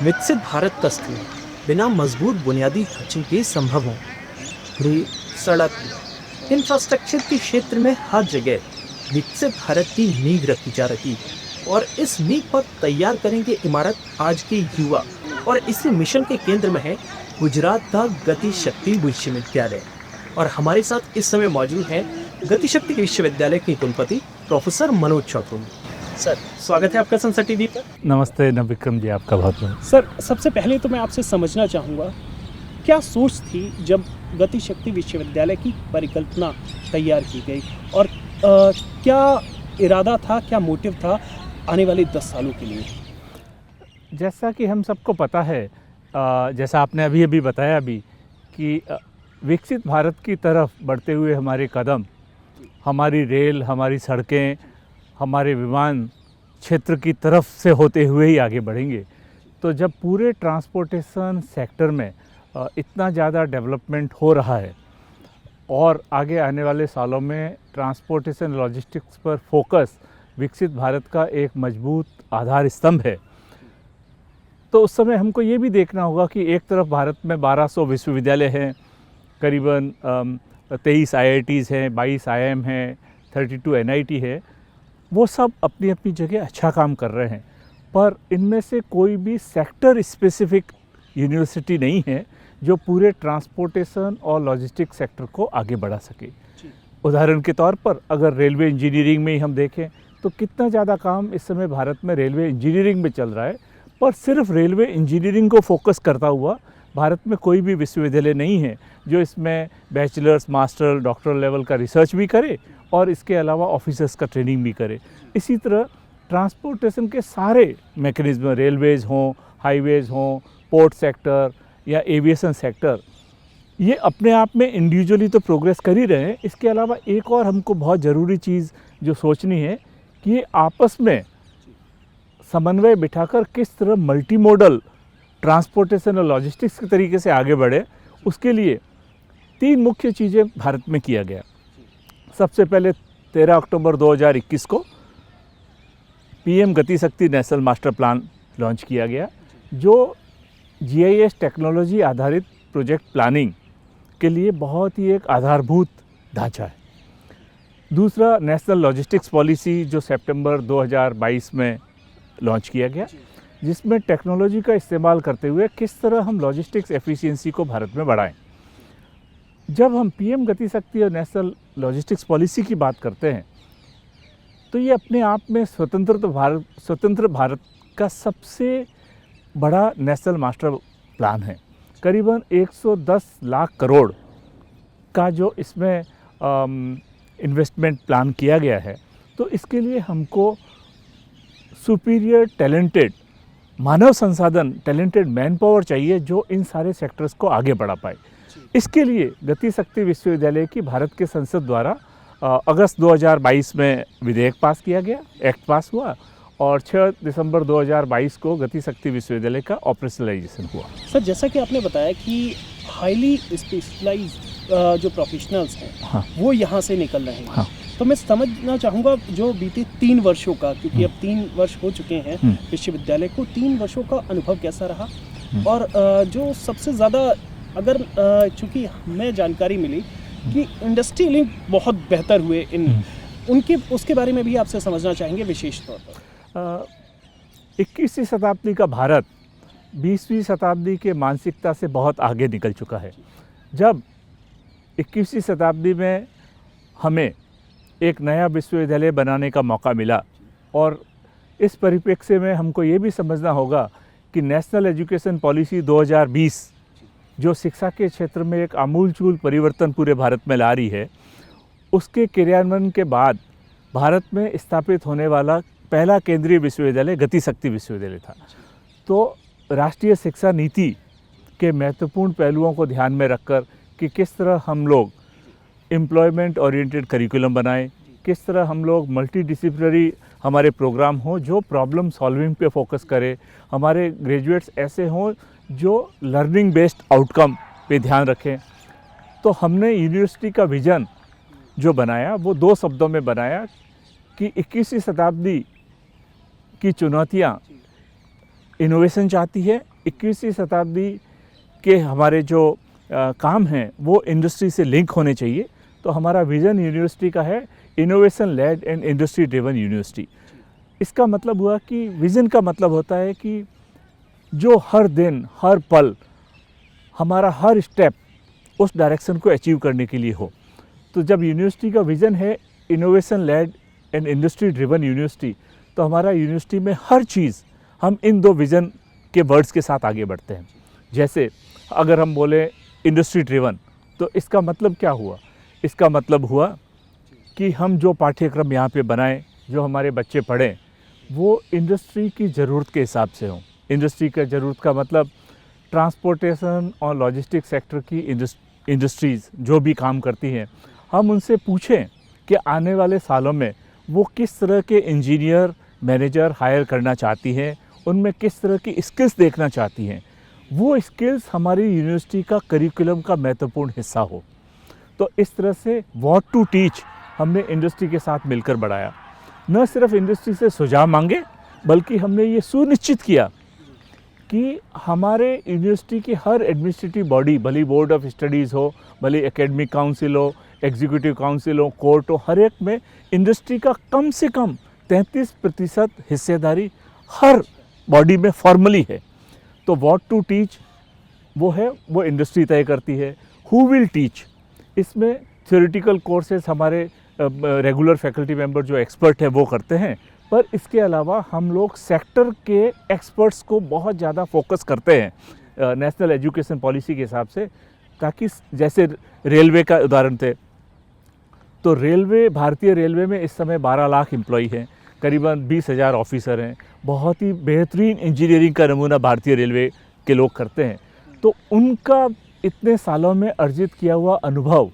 विकसित भारत का स्थूल बिना मजबूत बुनियादी ढांचे के संभव हो। रेल, सड़क, इंफ्रास्ट्रक्चर के क्षेत्र में हर जगह विकसित भारत की नींव रखी जा रही और इस नींव पर तैयार करेंगे इमारत आज के युवा। और इसी मिशन के केंद्र में है गुजरात का गति शक्ति विश्वविद्यालय। और हमारे साथ इस समय मौजूद है गति शक्ति विश्वविद्यालय के कुलपति प्रोफेसर मनोज चौधरी। सर, स्वागत है आपका संसद टीवी पर। नमस्ते नविक्रम जी, आपका बहुत बहुत। सर, सबसे पहले तो मैं आपसे समझना चाहूँगा, क्या सोच थी जब गति शक्ति विश्वविद्यालय की परिकल्पना तैयार की गई और क्या इरादा था, क्या मोटिव था आने वाले 10 सालों के लिए? जैसा कि हम सबको पता है, जैसा आपने अभी अभी बताया अभी कि विकसित भारत की तरफ बढ़ते हुए हमारे कदम, हमारी रेल, हमारी सड़कें, हमारे विमान क्षेत्र की तरफ से होते हुए ही आगे बढ़ेंगे। तो जब पूरे ट्रांसपोर्टेशन सेक्टर में इतना ज़्यादा डेवलपमेंट हो रहा है और आगे आने वाले सालों में ट्रांसपोर्टेशन लॉजिस्टिक्स पर फोकस विकसित भारत का एक मजबूत आधार स्तंभ है, तो उस समय हमको ये भी देखना होगा कि एक तरफ भारत में 1200 विश्वविद्यालय हैं, करीबन 23 IITs हैं, 22 IIM हैं, 32 NIT है। वो सब अपनी अपनी जगह अच्छा काम कर रहे हैं, पर इनमें से कोई भी सेक्टर स्पेसिफिक यूनिवर्सिटी नहीं है जो पूरे ट्रांसपोर्टेशन और लॉजिस्टिक सेक्टर को आगे बढ़ा सके। उदाहरण के तौर पर अगर रेलवे इंजीनियरिंग में ही हम देखें तो कितना ज़्यादा काम इस समय भारत में रेलवे इंजीनियरिंग में चल रहा है, पर सिर्फ रेलवे इंजीनियरिंग को फोकस करता हुआ भारत में कोई भी विश्वविद्यालय नहीं है जो इसमें बैचलर्स, मास्टर, डॉक्टरल लेवल का रिसर्च भी करे और इसके अलावा ऑफिसर्स का ट्रेनिंग भी करे। इसी तरह ट्रांसपोर्टेशन के सारे मैकेनिज्म, रेलवेज़ हों, हाईवेज़ हों, पोर्ट सेक्टर या एविएशन सेक्टर, ये अपने आप में इंडिविजुअली तो प्रोग्रेस कर ही रहे हैं। इसके अलावा एक और हमको बहुत ज़रूरी चीज़ जो सोचनी है कि ये आपस में समन्वय बिठाकर किस तरह मल्टी मॉडल ट्रांसपोर्टेशन और लॉजिस्टिक्स के तरीके से आगे बढ़े। उसके लिए 3 मुख्य चीज़ें भारत में किया गया। सबसे पहले 13 अक्टूबर 2021 को PM गति शक्ति नेशनल मास्टर प्लान लॉन्च किया गया, जो GIS टेक्नोलॉजी आधारित प्रोजेक्ट प्लानिंग के लिए बहुत ही एक आधारभूत ढांचा है। दूसरा, नेशनल लॉजिस्टिक्स पॉलिसी जो सितंबर 2022 में लॉन्च किया गया, जिसमें टेक्नोलॉजी का इस्तेमाल करते हुए किस तरह हम लॉजिस्टिक्स एफिशिएंसी को भारत में बढ़ाएं। जब हम PM गति शक्ति और नेशनल लॉजिस्टिक्स पॉलिसी की बात करते हैं तो ये अपने आप में स्वतंत्र भारत का सबसे बड़ा नेशनल मास्टर प्लान है। करीबन 110 लाख करोड़ का जो इसमें इन्वेस्टमेंट प्लान किया गया है। तो इसके लिए हमको सुपीरियर टैलेंटेड मानव संसाधन, टैलेंटेड मैन पावर चाहिए जो इन सारे सेक्टर्स को आगे बढ़ा पाए। इसके लिए गति शक्ति विश्वविद्यालय की भारत के संसद द्वारा अगस्त 2022 में विधेयक पास किया गया, एक्ट पास हुआ और 6 दिसंबर 2022 को गति शक्ति विश्वविद्यालय का ऑपरेशनलाइजेशन हुआ। सर, जैसा कि आपने बताया कि हाईली स्पेशलाइज्ड जो प्रोफेशनल्स हैं, हाँ, वो यहाँ से निकल रहे हैं, हाँ। तो मैं समझना चाहूँगा जो बीते 3 वर्षों का, क्योंकि अब 3 वर्ष हो चुके हैं विश्वविद्यालय को, 3 वर्षों का अनुभव कैसा रहा? और जो सबसे ज़्यादा अगर चूँकि हमें जानकारी मिली कि इंडस्ट्री लिंक बहुत बेहतर हुए उनके, उसके बारे में भी आपसे समझना चाहेंगे विशेष तौर पर। 21वीं शताब्दी का भारत 20वीं शताब्दी के मानसिकता से बहुत आगे निकल चुका है। जब 21वीं शताब्दी में हमें एक नया विश्वविद्यालय बनाने का मौका मिला और इस परिप्रेक्ष्य में हमको ये भी समझना होगा कि नेशनल एजुकेशन पॉलिसी 2020 जो शिक्षा के क्षेत्र में एक आमूलचूल परिवर्तन पूरे भारत में ला रही है, उसके क्रियान्वयन के बाद भारत में स्थापित होने वाला पहला केंद्रीय विश्वविद्यालय गति शक्ति विश्वविद्यालय था। तो राष्ट्रीय शिक्षा नीति के महत्वपूर्ण पहलुओं को ध्यान में रखकर कि किस तरह हम लोग एम्प्लॉयमेंट ओरिएंटेड करिकुलम बनाएं, किस तरह हम लोग मल्टीडिसिप्लिनरी हमारे प्रोग्राम हों जो प्रॉब्लम सॉल्विंग पे फोकस करें, हमारे ग्रेजुएट्स ऐसे हों जो लर्निंग बेस्ड आउटकम पे ध्यान रखें। तो हमने यूनिवर्सिटी का विज़न जो बनाया वो 2 शब्दों में बनाया कि 21वीं शताब्दी की चुनौतियाँ इनोवेशन चाहती है। 21वीं शताब्दी के हमारे जो काम हैं वो इंडस्ट्री से लिंक होने चाहिए। तो हमारा विज़न यूनिवर्सिटी का है innovation led and industry driven university. इसका मतलब हुआ कि विज़न का मतलब होता है कि जो हर दिन हर पल हमारा हर स्टेप उस डायरेक्शन को अचीव करने के लिए हो। तो जब यूनिवर्सिटी का विज़न है innovation led and industry driven university, तो हमारा यूनिवर्सिटी में हर चीज़ हम इन दो विज़न के वर्ड्स के साथ आगे बढ़ते हैं। जैसे अगर हम बोले इंडस्ट्री ड्रिवन, तो इसका मतलब क्या हुआ? इसका मतलब हुआ कि हम जो पाठ्यक्रम यहाँ पे बनाएं, जो हमारे बच्चे पढ़ें, वो इंडस्ट्री की ज़रूरत के हिसाब से हों। इंडस्ट्री का ज़रूरत का मतलब ट्रांसपोर्टेशन और लॉजिस्टिक सेक्टर की इंडस्ट्रीज़ जो भी काम करती हैं, हम उनसे पूछें कि आने वाले सालों में वो किस तरह के इंजीनियर मैनेजर हायर करना चाहती हैं, उनमें किस तरह की स्किल्स देखना चाहती हैं। वो स्किल्स हमारी यूनिवर्सिटी का करिकुलम का महत्वपूर्ण हिस्सा हो। तो इस तरह से व्हाट टू टीच हमने इंडस्ट्री के साथ मिलकर बढ़ाया। न सिर्फ इंडस्ट्री से सुझाव मांगे, बल्कि हमने ये सुनिश्चित किया कि हमारे यूनिवर्सिटी की हर एडमिनिस्ट्रेटिव बॉडी, भले बोर्ड ऑफ स्टडीज़ हो, भले एकेडमिक काउंसिल हो, एग्जीक्यूटिव काउंसिल हो, कोर्ट हो, हर एक में इंडस्ट्री का कम से कम 33% हिस्सेदारी हर बॉडी में फॉर्मली है। तो व्हाट टू टीच वो है, वो इंडस्ट्री तय करती है। हु विल टीच, इसमें थ्योरेटिकल कोर्सेज हमारे रेगुलर फैकल्टी मेंबर जो एक्सपर्ट है वो करते हैं, पर इसके अलावा हम लोग सेक्टर के एक्सपर्ट्स को बहुत ज़्यादा फोकस करते हैं नेशनल एजुकेशन पॉलिसी के हिसाब से, ताकि जैसे रेलवे का उदाहरण थे, तो रेलवे, भारतीय रेलवे में इस समय 12 लाख एम्प्लॉई हैं, करीबन 20,000 ऑफिसर हैं। बहुत ही बेहतरीन इंजीनियरिंग का नमूना भारतीय रेलवे के लोग करते हैं। तो उनका इतने सालों में अर्जित किया हुआ अनुभव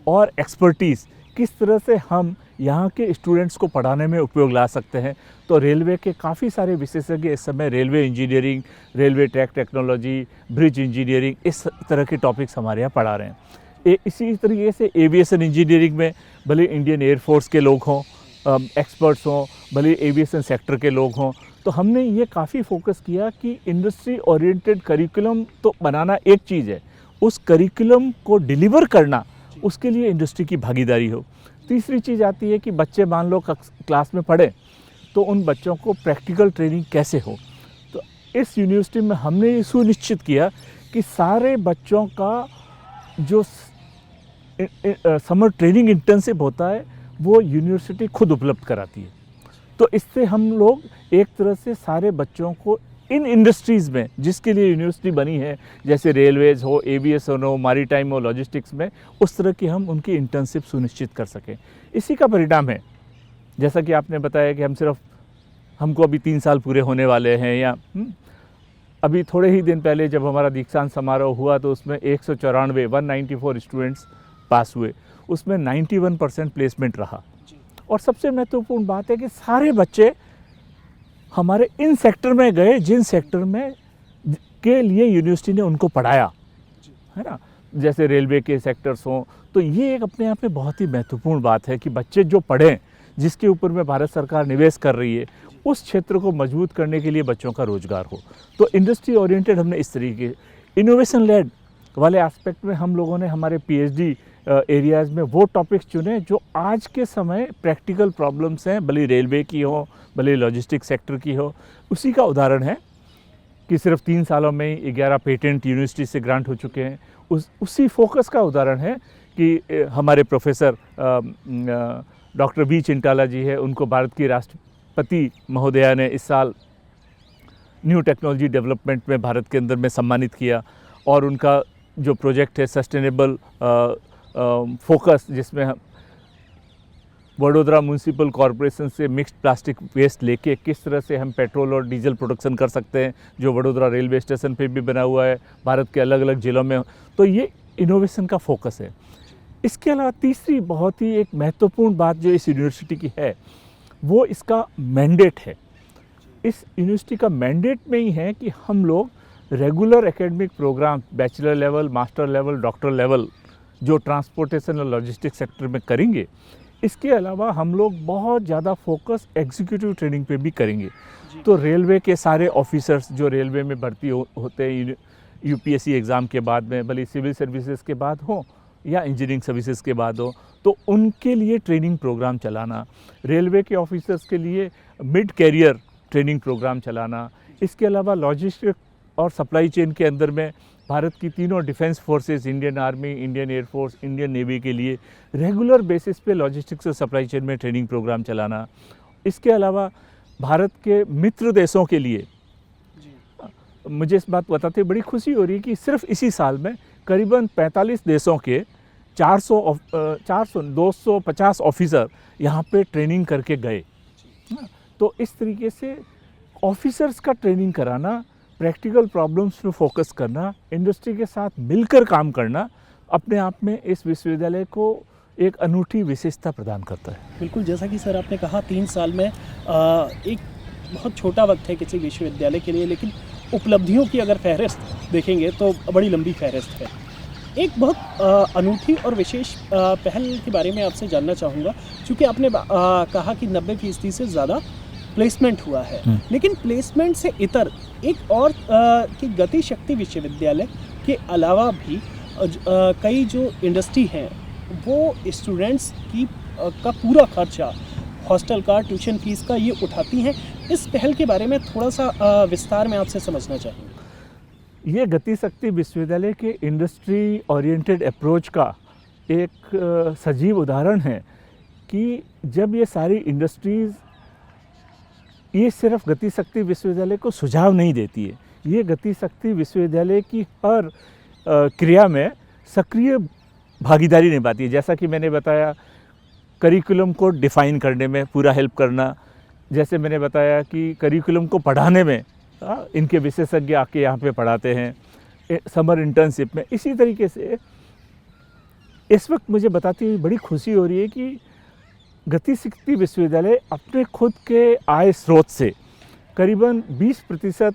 और एक्सपर्टीज़ किस तरह से हम यहाँ के स्टूडेंट्स को पढ़ाने में उपयोग ला सकते हैं। तो रेलवे के काफ़ी सारे विशेषज्ञ इस समय railway engineering, railway track technology, bridge engineering, इस तरह के टॉपिक्स हमारे यहाँ पढ़ा रहे हैं। इसी तरीके से एविएशन इंजीनियरिंग में भले इंडियन एयरफोर्स के लोग हों, एक्सपर्ट्स हों, भले एविएशन सेक्टर के लोग हों, तो हमने ये काफ़ी फोकस किया कि इंडस्ट्री ओरिएंटेड करिकुलम तो बनाना एक चीज़ है, उस करिकुलम को डिलीवर करना, उसके लिए इंडस्ट्री की भागीदारी हो। तीसरी चीज़ आती है कि बच्चे मान लो क्लास में पढ़ें, तो उन बच्चों को प्रैक्टिकल ट्रेनिंग कैसे हो। तो इस यूनिवर्सिटी में हमने ये सुनिश्चित किया कि सारे बच्चों का जो समर ट्रेनिंग इंटर्नशिप होता है वो यूनिवर्सिटी खुद उपलब्ध कराती है। तो इससे हम लोग एक तरह से सारे बच्चों को इन इंडस्ट्रीज़ में जिसके लिए यूनिवर्सिटी बनी है, जैसे रेलवेज़ हो, एविएशन हो, मैरीटाइम हो, लॉजिस्टिक्स में, उस तरह की हम उनकी इंटर्नशिप सुनिश्चित कर सकें। इसी का परिणाम है, जैसा कि आपने बताया कि हमको अभी 3 साल पूरे होने वाले हैं, या अभी थोड़े ही दिन पहले जब हमारा दीक्षांत समारोह हुआ तो उसमें 194 स्टूडेंट्स पास हुए, उसमें 91% प्लेसमेंट रहा। और सबसे महत्वपूर्ण बात है कि सारे बच्चे हमारे इन सेक्टर में गए जिन सेक्टर में के लिए यूनिवर्सिटी ने उनको पढ़ाया है ना, जैसे रेलवे के सेक्टर्स हों। तो ये एक अपने आप में बहुत ही महत्वपूर्ण बात है कि बच्चे जो पढ़ें, जिसके ऊपर में भारत सरकार निवेश कर रही है, उस क्षेत्र को मजबूत करने के लिए बच्चों का रोजगार हो। तो इंडस्ट्री ओरिएंटेड हमने इस तरीके, इनोवेशन लेड वाले एस्पेक्ट में हम लोगों ने हमारे पीएचडी एरियाज़ में वो टॉपिक्स चुने जो आज के समय प्रैक्टिकल प्रॉब्लम्स हैं, भले रेलवे की हो, भले लॉजिस्टिक सेक्टर की हो। उसी का उदाहरण है कि सिर्फ 3 सालों में ही 11 पेटेंट यूनिवर्सिटी से ग्रांट हो चुके हैं। उसी फोकस का उदाहरण है कि हमारे प्रोफेसर डॉक्टर वी चिंटाला जी है, उनको भारत की राष्ट्रपति महोदया ने इस साल न्यू टेक्नोलॉजी डेवलपमेंट में भारत के अंदर में सम्मानित किया। और उनका जो प्रोजेक्ट है सस्टेनेबल फोकस, जिसमें हम वडोदरा म्यूनसिपल कॉरपोरेशन से मिक्स्ड प्लास्टिक वेस्ट लेके किस तरह से हम पेट्रोल और डीजल प्रोडक्शन कर सकते हैं, जो वडोदरा रेलवे स्टेशन पे भी बना हुआ है, भारत के अलग अलग ज़िलों में। तो ये इनोवेशन का फोकस है। इसके अलावा तीसरी बहुत ही एक महत्वपूर्ण बात जो इस यूनिवर्सिटी की है, वो इसका मैंडेट है। इस यूनिवर्सिटी का मैंडेट में ही है कि हम लोग regular academic programme, bachelor level, master level, doctor level, जो ट्रांसपोर्टेशन और लॉजिस्टिक सेक्टर में करेंगे, इसके अलावा हम लोग बहुत ज़्यादा फोकस एग्जीक्यूटिव ट्रेनिंग पे भी करेंगे। तो रेलवे के सारे ऑफिसर्स जो रेलवे में भर्ती होते हैं यूपीएससी एग्ज़ाम के बाद में, भले सिविल सर्विसेज के बाद हो या इंजीनियरिंग सर्विसेज के बाद हो, तो उनके लिए ट्रेनिंग प्रोग्राम चलाना, रेलवे के ऑफिसर्स के लिए मिड कैरियर ट्रेनिंग प्रोग्राम चलाना। इसके अलावा लॉजिस्टिक और सप्लाई चेन के अंदर में भारत की तीनों defence forces, Indian army, Indian air force, Indian navy के लिए रेगुलर बेसिस पे लॉजिस्टिक्स और सप्लाई चेन में ट्रेनिंग प्रोग्राम चलाना। इसके अलावा भारत के मित्र देशों के लिए मुझे इस बात बताते बड़ी खुशी हो रही है कि सिर्फ इसी साल में करीबन 45 देशों के 250 ऑफिसर यहाँ पे ट्रेनिंग करके गए। तो इस तरीके से ऑफिसर्स का ट्रेनिंग कराना, प्रैक्टिकल प्रॉब्लम्स पे फोकस करना, इंडस्ट्री के साथ मिलकर काम करना अपने आप में इस विश्वविद्यालय को एक अनूठी विशेषता प्रदान करता है। बिल्कुल, जैसा कि सर आपने कहा 3 साल में एक बहुत छोटा वक्त है किसी विश्वविद्यालय के लिए, लेकिन उपलब्धियों की अगर फहरिस्त देखेंगे तो बड़ी लंबी फहरिस्त है। एक बहुत अनूठी और विशेष पहल के बारे में आपसे जानना चाहूँगा, क्योंकि आपने कहा कि 90% से ज़्यादा प्लेसमेंट हुआ है, लेकिन प्लेसमेंट से इतर एक और कि गति शक्ति विश्वविद्यालय के अलावा भी कई जो इंडस्ट्री हैं वो स्टूडेंट्स की का पूरा खर्चा, हॉस्टल का, ट्यूशन फीस का, ये उठाती हैं। इस पहल के बारे में थोड़ा सा विस्तार में आपसे समझना चाहेंगे। ये गति शक्ति विश्वविद्यालय के इंडस्ट्री ओरिएंटेड अप्रोच का एक सजीव उदाहरण है कि जब ये सारी इंडस्ट्रीज़, ये सिर्फ गति शक्ति विश्वविद्यालय को सुझाव नहीं देती है, ये गति शक्ति विश्वविद्यालय की हर क्रिया में सक्रिय भागीदारी निभाती है। जैसा कि मैंने बताया, करिकुलम को डिफ़ाइन करने में पूरा हेल्प करना, जैसे मैंने बताया कि करिकुलम को पढ़ाने में इनके विशेषज्ञ आके यहाँ पे पढ़ाते हैं, समर इंटर्नशिप में। इसी तरीके से इस वक्त मुझे बताती हुई बड़ी खुशी हो रही है कि गति शक्ति विश्वविद्यालय अपने खुद के आय स्रोत से करीबन 20%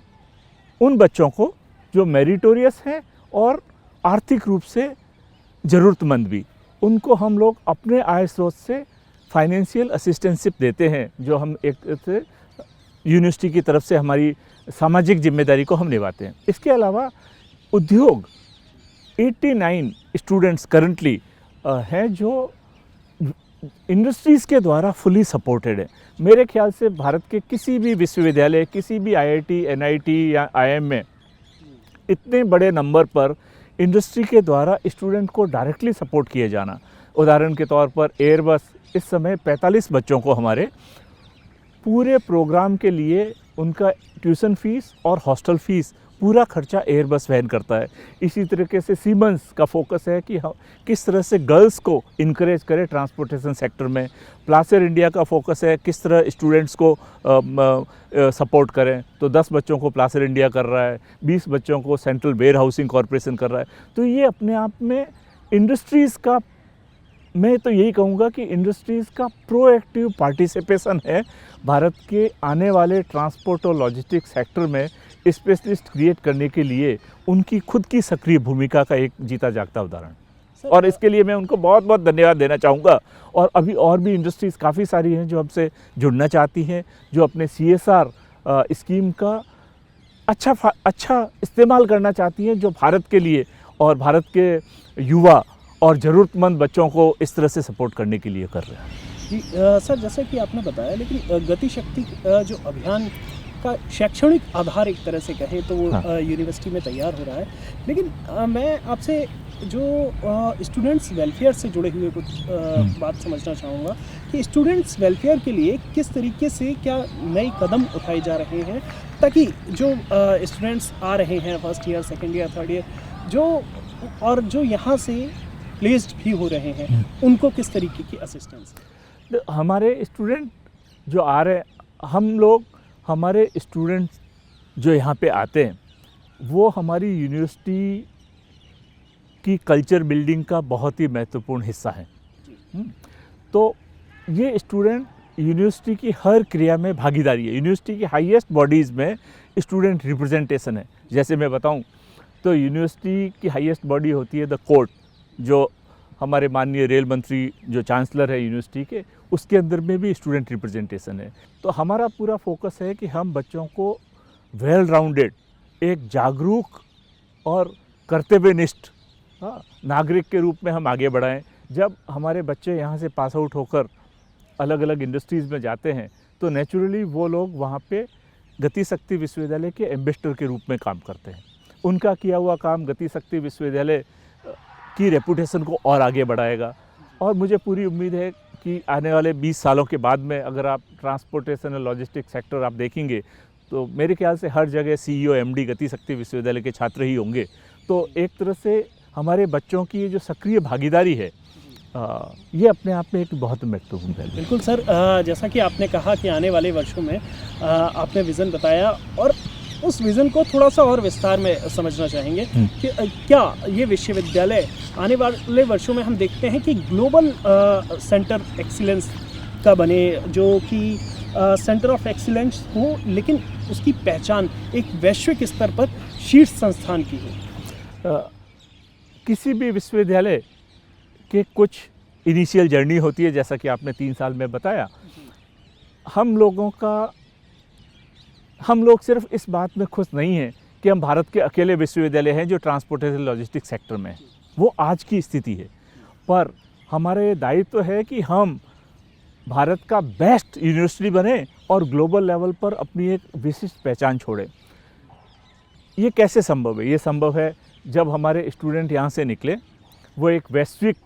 उन बच्चों को जो मेरिटोरियस हैं और आर्थिक रूप से ज़रूरतमंद भी, उनको हम लोग अपने आय स्रोत से फाइनेंशियल असिस्टेंशिप देते हैं, जो हम एक से यूनिवर्सिटी की तरफ से हमारी सामाजिक जिम्मेदारी को हम निभाते हैं। इसके अलावा उद्योग 89 स्टूडेंट्स करंटली हैं जो इंडस्ट्रीज़ के द्वारा फुली सपोर्टेड है। मेरे ख्याल से भारत के किसी भी विश्वविद्यालय, किसी भी आईआईटी, एनआईटी या आईएम में इतने बड़े नंबर पर इंडस्ट्री के द्वारा स्टूडेंट को डायरेक्टली सपोर्ट किए जाना। उदाहरण के तौर पर एयरबस इस समय 45 बच्चों को हमारे पूरे प्रोग्राम के लिए उनका ट्यूशन फ़ीस और हॉस्टल फ़ीस पूरा खर्चा एयरबस वहन करता है। इसी तरीके से सीमेंस का फोकस है कि हम किस तरह से गर्ल्स को इनकरेज करें ट्रांसपोर्टेशन सेक्टर में। प्लासर इंडिया का फोकस है किस तरह स्टूडेंट्स को सपोर्ट करें। तो 10 बच्चों को प्लासर इंडिया कर रहा है, 20 बच्चों को सेंट्रल वेयर हाउसिंग कॉरपोरेशन कर रहा है। तो ये अपने आप में इंडस्ट्रीज़ का, मैं तो यही कहूँगा कि इंडस्ट्रीज़ का प्रोएक्टिव पार्टिसिपेशन है भारत के आने वाले ट्रांसपोर्ट और लॉजिस्टिक्स सेक्टर में स्पेशलिस्ट क्रिएट करने के लिए उनकी खुद की सक्रिय भूमिका का एक जीता जागता उदाहरण। और इसके लिए मैं उनको बहुत बहुत धन्यवाद देना चाहूँगा। और अभी और भी इंडस्ट्रीज़ काफ़ी सारी हैं जो हमसे जुड़ना चाहती हैं, जो अपने CSR स्कीम का अच्छा इस्तेमाल करना चाहती हैं, जो भारत के लिए और भारत के युवा और ज़रूरतमंद बच्चों को इस तरह से सपोर्ट करने के लिए कर रहे हैं। जी सर, जैसा कि आपने बताया, लेकिन गति शक्ति जो अभियान का शैक्षणिक आधार एक तरह से कहें तो वो यूनिवर्सिटी में तैयार हो रहा है, लेकिन मैं आपसे जो स्टूडेंट्स वेलफेयर से जुड़े हुए कुछ बात समझना चाहूँगा कि स्टूडेंट्स वेलफेयर के लिए किस तरीके से क्या नए कदम उठाए जा रहे हैं, ताकि जो स्टूडेंट्स आ रहे हैं first year, second year, third year, जो यहाँ से प्लेस्ड भी हो रहे हैं, उनको किस तरीके की असिस्टेंस? हमारे स्टूडेंट जो आ रहे हैं, हम लोग हमारे स्टूडेंट्स जो यहाँ पे आते हैं वो हमारी यूनिवर्सिटी की कल्चर बिल्डिंग का बहुत ही महत्वपूर्ण हिस्सा है। तो ये स्टूडेंट यूनिवर्सिटी की हर क्रिया में भागीदारी है। यूनिवर्सिटी की हाईएस्ट बॉडीज़ में स्टूडेंट रिप्रेजेंटेशन है। जैसे मैं बताऊं तो यूनिवर्सिटी की हाईएस्ट बॉडी होती है द कोर्ट, जो हमारे माननीय रेल मंत्री जो चांसलर है यूनिवर्सिटी के, उसके अंदर में भी स्टूडेंट रिप्रेजेंटेशन है। तो हमारा पूरा फोकस है कि हम बच्चों को वेल राउंडेड, एक जागरूक और कर्तव्यनिष्ठ नागरिक के रूप में हम आगे बढ़ाएं। जब हमारे बच्चे यहाँ से पास आउट होकर अलग अलग इंडस्ट्रीज़ में जाते हैं तो नेचुरली वो लोग वहाँ पे गति शक्ति विश्वविद्यालय के एम्बेसडर के रूप में काम करते हैं। उनका किया हुआ काम गति शक्ति विश्वविद्यालय की रेपुटेशन को और आगे बढ़ाएगा। और मुझे पूरी उम्मीद है कि आने वाले 20 सालों के बाद में अगर आप ट्रांसपोर्टेशन और लॉजिस्टिक सेक्टर आप देखेंगे तो मेरे ख्याल से हर जगह CEO MD गति शक्ति विश्वविद्यालय के छात्र ही होंगे। तो एक तरह से हमारे बच्चों की ये जो सक्रिय भागीदारी है ये अपने आप में एक बहुत महत्वपूर्ण है। बिल्कुल सर, जैसा कि आपने कहा कि आने वाले वर्षों में आपने विज़न बताया और उस विज़न को थोड़ा सा और विस्तार में समझना चाहेंगे कि क्या ये विश्वविद्यालय आने वाले वर्षों में हम देखते हैं कि ग्लोबल सेंटर एक्सीलेंस का बने, जो कि सेंटर ऑफ एक्सीलेंस हो लेकिन उसकी पहचान एक वैश्विक स्तर पर शीर्ष संस्थान की हो? किसी भी विश्वविद्यालय के कुछ इनिशियल जर्नी होती है, जैसा कि आपने 3 साल में बताया। हम लोग सिर्फ इस बात में खुश नहीं हैं कि हम भारत के अकेले विश्वविद्यालय हैं जो ट्रांसपोर्टेशन लॉजिस्टिक्स सेक्टर में हैं। वो आज की स्थिति है, पर हमारा ये दायित्व है कि हम भारत का बेस्ट यूनिवर्सिटी बने और ग्लोबल लेवल पर अपनी एक विशिष्ट पहचान छोड़ें। ये कैसे संभव है? ये संभव है जब हमारे स्टूडेंट यहाँ से निकले, वो एक वैश्विक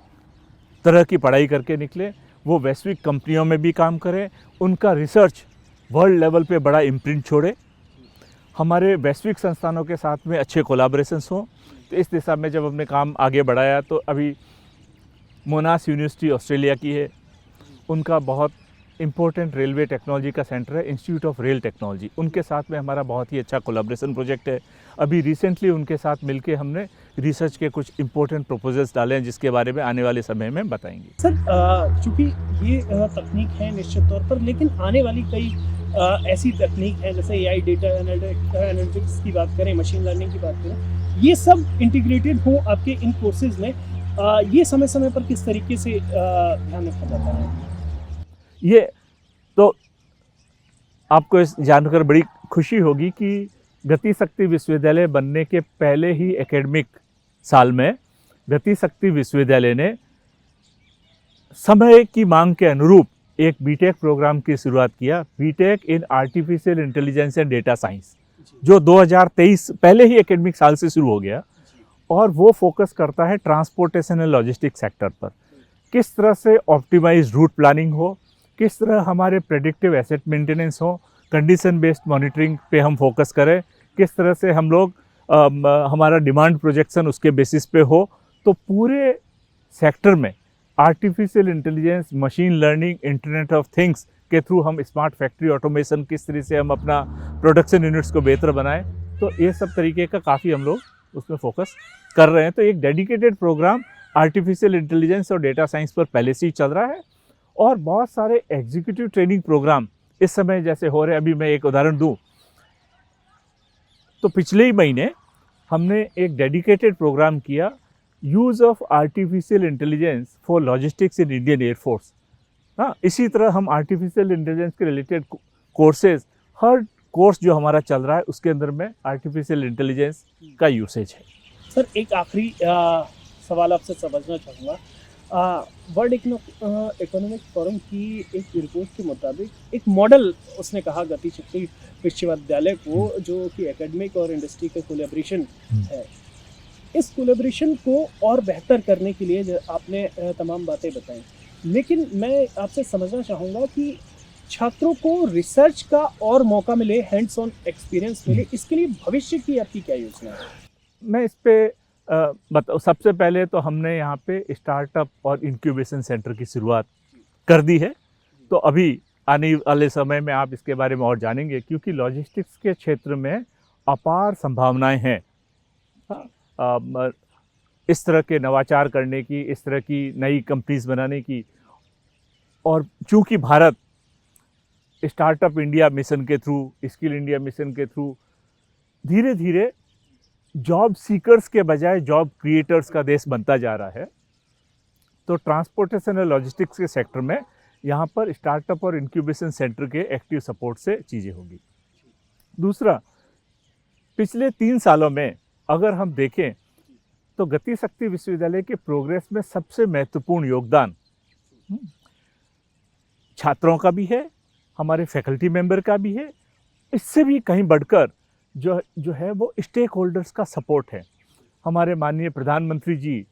तरह की पढ़ाई करके निकले, वो वैश्विक कंपनियों में भी काम करें, उनका रिसर्च वर्ल्ड लेवल पे बड़ा इम्प्रिंट छोड़े, हमारे वैश्विक संस्थानों के साथ में अच्छे कोलैबोरेशंस हों। तो इस दिशा में जब हमने काम आगे बढ़ाया तो अभी मोनाश यूनिवर्सिटी ऑस्ट्रेलिया की है, उनका बहुत इम्पोर्टेंट रेलवे टेक्नोलॉजी का सेंटर है इंस्टीट्यूट ऑफ रेल टेक्नोलॉजी, उनके साथ में हमारा बहुत ही अच्छा कोलैबोरेशन प्रोजेक्ट है। अभी रिसेंटली उनके साथ मिलके हमने रिसर्च के कुछ इम्पोर्टेंट प्रपोजल्स डाले हैं जिसके बारे में आने वाले समय में बताएंगे। सर, चूँकि ये तकनीक है निश्चित तौर पर, लेकिन आने वाली कई ऐसी तकनीक हैं जैसे AI, डेटा एनालिटिक्स की बात करें, मशीन लर्निंग की बात करें, ये सब इंटीग्रेटेड हो आपके इन कोर्सेज में, ये समय समय पर किस तरीके से ध्यान रखा जाता है? ये तो आपको इस जानकर बड़ी खुशी होगी कि गति शक्ति विश्वविद्यालय बनने के पहले ही एकेडमिक साल में गति शक्ति विश्वविद्यालय ने समय की मांग के अनुरूप एक बीटेक प्रोग्राम की शुरुआत किया, B Tech in artificial intelligence and data science, जो 2023 पहले ही एकेडमिक साल से शुरू हो गया। और वो फोकस करता है ट्रांसपोर्टेशन एंड लॉजिस्टिक सेक्टर पर, किस तरह से ऑप्टिमाइज रूट प्लानिंग हो, किस तरह हमारे प्रेडिक्टिव एसेट मेंटेनेंस हो, कंडीशन बेस्ड मॉनिटरिंग पे हम फोकस करें, किस तरह से हम लोग हमारा डिमांड प्रोजेक्शन उसके बेसिस पे हो। तो पूरे सेक्टर में artificial intelligence, machine learning, internet of things के थ्रू हम स्मार्ट फैक्ट्री ऑटोमेशन, किस तरह से हम अपना प्रोडक्शन यूनिट्स को बेहतर बनाएं, तो ये सब तरीके का काफ़ी हम लोग उसमें फोकस कर रहे हैं। तो एक डेडिकेटेड प्रोग्राम आर्टिफिशियल इंटेलिजेंस और डेटा साइंस पर पहले से ही चल रहा है और बहुत सारे एग्जीक्यूटिव ट्रेनिंग प्रोग्राम इस समय जैसे हो रहे हैं। अभी मैं एक उदाहरण दूं तो पिछले ही महीने हमने एक डेडिकेटेड प्रोग्राम किया, use of artificial intelligence for logistics in Indian air force. हाँ, इसी तरह हम आर्टिफिशियल इंटेलिजेंस के रिलेटेड कोर्सेज, हर कोर्स जो हमारा चल रहा है उसके अंदर में आर्टिफिशियल इंटेलिजेंस का यूसेज है। सर, एक आखिरी सवाल आपसे समझना चाहूँगा। वर्ल्ड इकोनॉमिक फोरम की एक रिपोर्ट के मुताबिक एक मॉडल उसने कहा गति शक्ति विश्वविद्यालय को, जो कि एकेडमिक और इंडस्ट्री का कोलैबोरेशन है। इस कोलैबोरेशन को और बेहतर करने के लिए आपने तमाम बातें बताई, लेकिन मैं आपसे समझना चाहूँगा कि छात्रों को रिसर्च का और मौका मिले, हैंड्स ऑन एक्सपीरियंस मिले, इसके लिए भविष्य की आपकी क्या योजना है? मैं इस पे सबसे पहले तो हमने यहाँ पे स्टार्टअप और इंक्यूबेशन सेंटर की शुरुआत कर दी है। तो अभी आने वाले समय में आप इसके बारे में और जानेंगे, क्योंकि लॉजिस्टिक्स के क्षेत्र में अपार संभावनाएं हैं इस तरह के नवाचार करने की, इस तरह की नई कंपनीज बनाने की। और चूंकि भारत स्टार्टअप इंडिया मिशन के थ्रू, स्किल इंडिया मिशन के थ्रू धीरे धीरे जॉब सीकर्स के बजाय जॉब क्रिएटर्स का देश बनता जा रहा है, तो ट्रांसपोर्टेशन और लॉजिस्टिक्स के सेक्टर में यहाँ पर स्टार्टअप और इंक्यूबेशन सेंटर के एक्टिव सपोर्ट से चीज़ें होगी। दूसरा, पिछले 3 सालों में अगर हम देखें तो गति शक्ति विश्वविद्यालय के प्रोग्रेस में सबसे महत्वपूर्ण योगदान छात्रों का भी है, हमारे फैकल्टी मेंबर का भी है, इससे भी कहीं बढ़कर जो है वो स्टेक होल्डर्स का सपोर्ट है। हमारे माननीय प्रधानमंत्री जी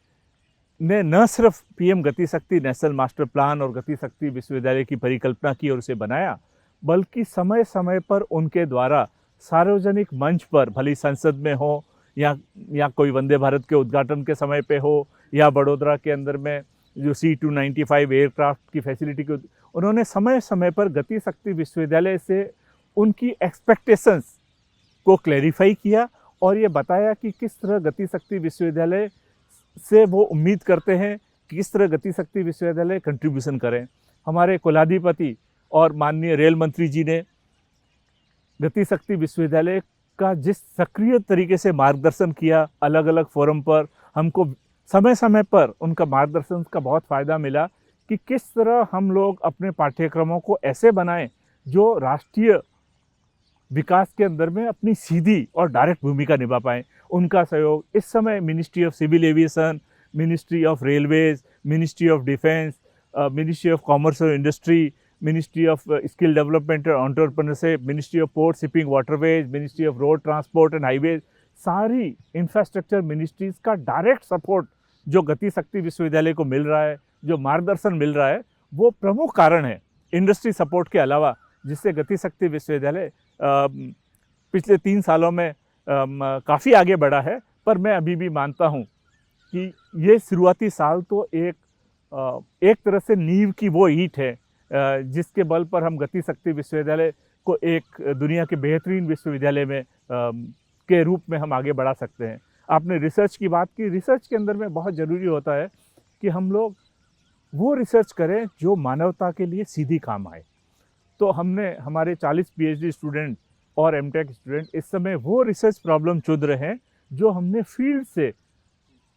ने न सिर्फ पीएम गति शक्ति नेशनल मास्टर प्लान और गति शक्ति विश्वविद्यालय की परिकल्पना की और उसे बनाया, बल्कि समय समय पर उनके द्वारा सार्वजनिक मंच पर, भली संसद में हो या कोई वंदे भारत के उद्घाटन के समय पे हो या बड़ोदरा के अंदर में जो C-295 एयरक्राफ्ट की फैसिलिटी को, उन्होंने समय समय पर गति शक्ति विश्वविद्यालय से उनकी एक्सपेक्टेशंस को क्लैरिफाई किया और ये बताया कि किस तरह गति शक्ति विश्वविद्यालय से वो उम्मीद करते हैं कि किस तरह गति शक्ति विश्वविद्यालय कंट्रीब्यूशन करें। हमारे कुलाधिपति और माननीय रेल मंत्री जी ने गति शक्ति विश्वविद्यालय का जिस सक्रिय तरीके से मार्गदर्शन किया, अलग अलग फोरम पर हमको समय समय पर उनका मार्गदर्शन का बहुत फ़ायदा मिला कि किस तरह हम लोग अपने पाठ्यक्रमों को ऐसे बनाएं जो राष्ट्रीय विकास के अंदर में अपनी सीधी और डायरेक्ट भूमिका निभा पाएँ। उनका सहयोग इस समय ministry of civil aviation, ministry of railways, ministry of defence, ministry of commerce और industry, ministry of skill development और entrepreneurship, ministry of port shipping waterways, ministry of road transport and highways, सारी इंफ्रास्ट्रक्चर मिनिस्ट्रीज़ का direct support जो गति शक्ति विश्वविद्यालय को मिल रहा है, जो मार्गदर्शन मिल रहा है, वो प्रमुख कारण है इंडस्ट्री सपोर्ट के अलावा, जिससे गति शक्ति विश्वविद्यालय पिछले 3 सालों में काफ़ी आगे बढ़ा है। पर मैं अभी भी मानता हूँ कि ये शुरुआती साल तो एक तरह से नींव की वो ईंट है जिसके बल पर हम गति शक्ति विश्वविद्यालय को एक दुनिया के बेहतरीन विश्वविद्यालय में के रूप में हम आगे बढ़ा सकते हैं। आपने रिसर्च की बात की, रिसर्च के अंदर में बहुत ज़रूरी होता है कि हम लोग वो रिसर्च करें जो मानवता के लिए सीधी काम आए। तो हमने हमारे 40 PhD स्टूडेंट और एमटेक स्टूडेंट इस समय वो रिसर्च प्रॉब्लम चुन रहे हैं जो हमने फील्ड से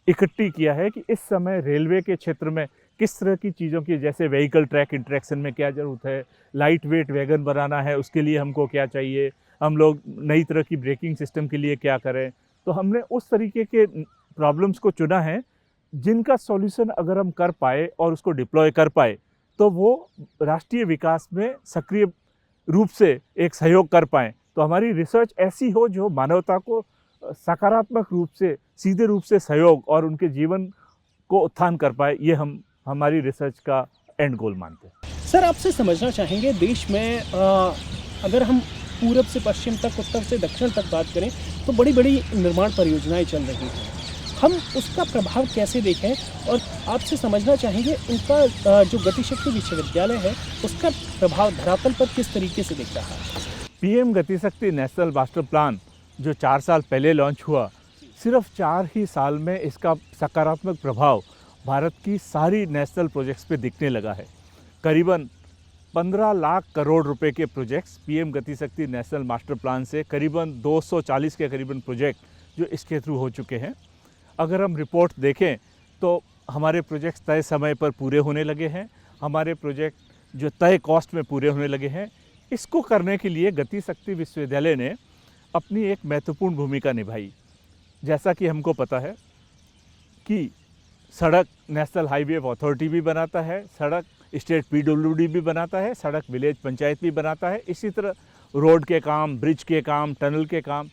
इकट्ठी किया है कि इस समय रेलवे के क्षेत्र में किस तरह की चीज़ों की, जैसे व्हीकल ट्रैक इंटरेक्शन में क्या ज़रूरत है, लाइट वेट वैगन बनाना है उसके लिए हमको क्या चाहिए, हम लोग नई तरह की ब्रेकिंग सिस्टम के लिए क्या करें। तो हमने उस तरीके के प्रॉब्लम्स को चुना है जिनका सॉल्यूशन अगर हम कर पाए और उसको डिप्लॉय कर पाए तो वो राष्ट्रीय विकास में सक्रिय रूप से एक सहयोग कर पाएँ। तो हमारी रिसर्च ऐसी हो जो मानवता को सकारात्मक रूप से, सीधे रूप से सहयोग और उनके जीवन को उत्थान कर पाए, ये हम हमारी रिसर्च का एंड गोल मानते हैं। सर, आपसे समझना चाहेंगे, देश में अगर हम पूरब से पश्चिम तक, उत्तर से दक्षिण तक बात करें तो बड़ी बड़ी निर्माण परियोजनाएं चल रही हैं, हम उसका प्रभाव कैसे देखें? और आपसे समझना चाहेंगे इनका जो गति शक्ति विश्वविद्यालय है उसका प्रभाव धरातल पर किस तरीके से दिख रहा है? पीएम गति शक्ति नेशनल मास्टर प्लान जो 4 साल पहले लॉन्च हुआ, सिर्फ 4 ही साल में इसका सकारात्मक प्रभाव भारत की सारी नेशनल प्रोजेक्ट्स पे दिखने लगा है। करीबन 15 लाख करोड़ रुपए के प्रोजेक्ट्स पीएम गति शक्ति नेशनल मास्टर प्लान से करीबन 240 के करीबन प्रोजेक्ट जो इसके थ्रू हो चुके हैं। अगर हम रिपोर्ट देखें तो हमारे प्रोजेक्ट्स तय समय पर पूरे होने लगे हैं, हमारे प्रोजेक्ट जो तय कॉस्ट में पूरे होने लगे हैं। इसको करने के लिए गति शक्ति विश्वविद्यालय ने अपनी एक महत्वपूर्ण भूमिका निभाई। जैसा कि हमको पता है कि सड़क नेशनल हाईवे अथॉरिटी भी बनाता है, सड़क स्टेट PWD भी बनाता है, सड़क विलेज पंचायत भी बनाता है, इसी तरह रोड के काम, ब्रिज के काम, टनल के काम।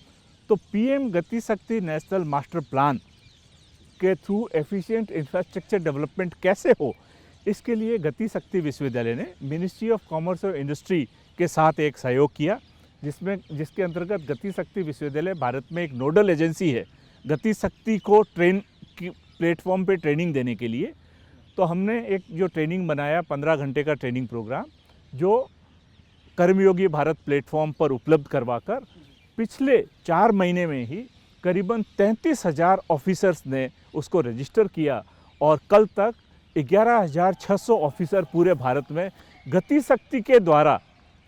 तो पीएम गति शक्ति नेशनल मास्टर प्लान के थ्रू एफिशिएंट इंफ्रास्ट्रक्चर डेवलपमेंट कैसे हो, इसके लिए गति शक्ति विश्वविद्यालय ने मिनिस्ट्री ऑफ कॉमर्स और इंडस्ट्री के साथ एक सहयोग किया, जिसके अंतर्गत गति शक्ति विश्वविद्यालय भारत में एक नोडल एजेंसी है गति शक्ति को प्लेटफॉर्म पे ट्रेनिंग देने के लिए। तो हमने एक जो ट्रेनिंग बनाया 15 घंटे का ट्रेनिंग प्रोग्राम, जो कर्मयोगी भारत प्लेटफॉर्म पर उपलब्ध करवाकर पिछले 4 महीने में ही करीबन 33,000 ऑफिसर्स ने उसको रजिस्टर किया और कल तक 11,600 ऑफिसर पूरे भारत में गति शक्ति के द्वारा,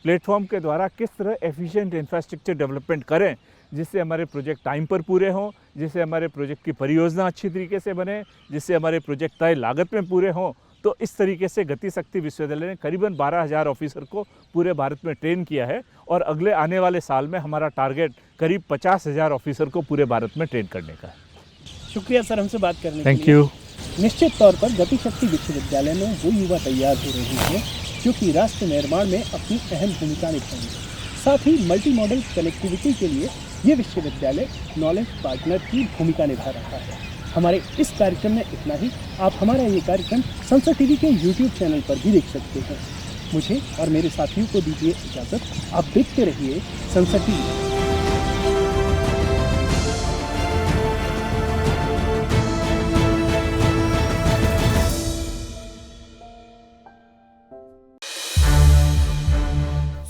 प्लेटफॉर्म के द्वारा किस तरह एफिशिएंट इंफ्रास्ट्रक्चर डेवलपमेंट करें, जिससे हमारे प्रोजेक्ट टाइम पर पूरे हों, जिससे हमारे प्रोजेक्ट की परियोजना अच्छी तरीके से बने, जिससे हमारे प्रोजेक्ट तय लागत में पूरे हों। तो इस तरीके से गति शक्ति विश्वविद्यालय ने करीबन 12,000 ऑफिसर को पूरे भारत में ट्रेन किया है और अगले आने वाले साल में हमारा टारगेट करीब 50,000 ऑफिसर को पूरे भारत में ट्रेन करने का है। शुक्रिया सर हमसे बात करने के थैंक लिए। यू। निश्चित तौर पर गति शक्ति विश्वविद्यालय में वो युवा तैयार हो रहे हैं जो कि राष्ट्र निर्माण में अपनी अहम भूमिका निभाएंगे। साथ ही मल्टी मॉडल कनेक्टिविटी के लिए ये विश्वविद्यालय नॉलेज पार्टनर की भूमिका निभा रहा है। हमारे इस कार्यक्रम में इतना ही। आप हमारा ये कार्यक्रम संसद टीवी के यूट्यूब चैनल पर भी देख सकते हैं। मुझे और मेरे साथियों को दीजिए इजाज़त। आप देखते रहिए संसद टीवी।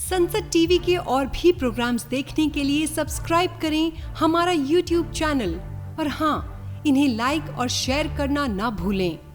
संसद टीवी के और भी प्रोग्राम्स देखने के लिए सब्सक्राइब करें हमारा यूट्यूब चैनल और हाँ, इन्हें लाइक और शेयर करना ना भूलें।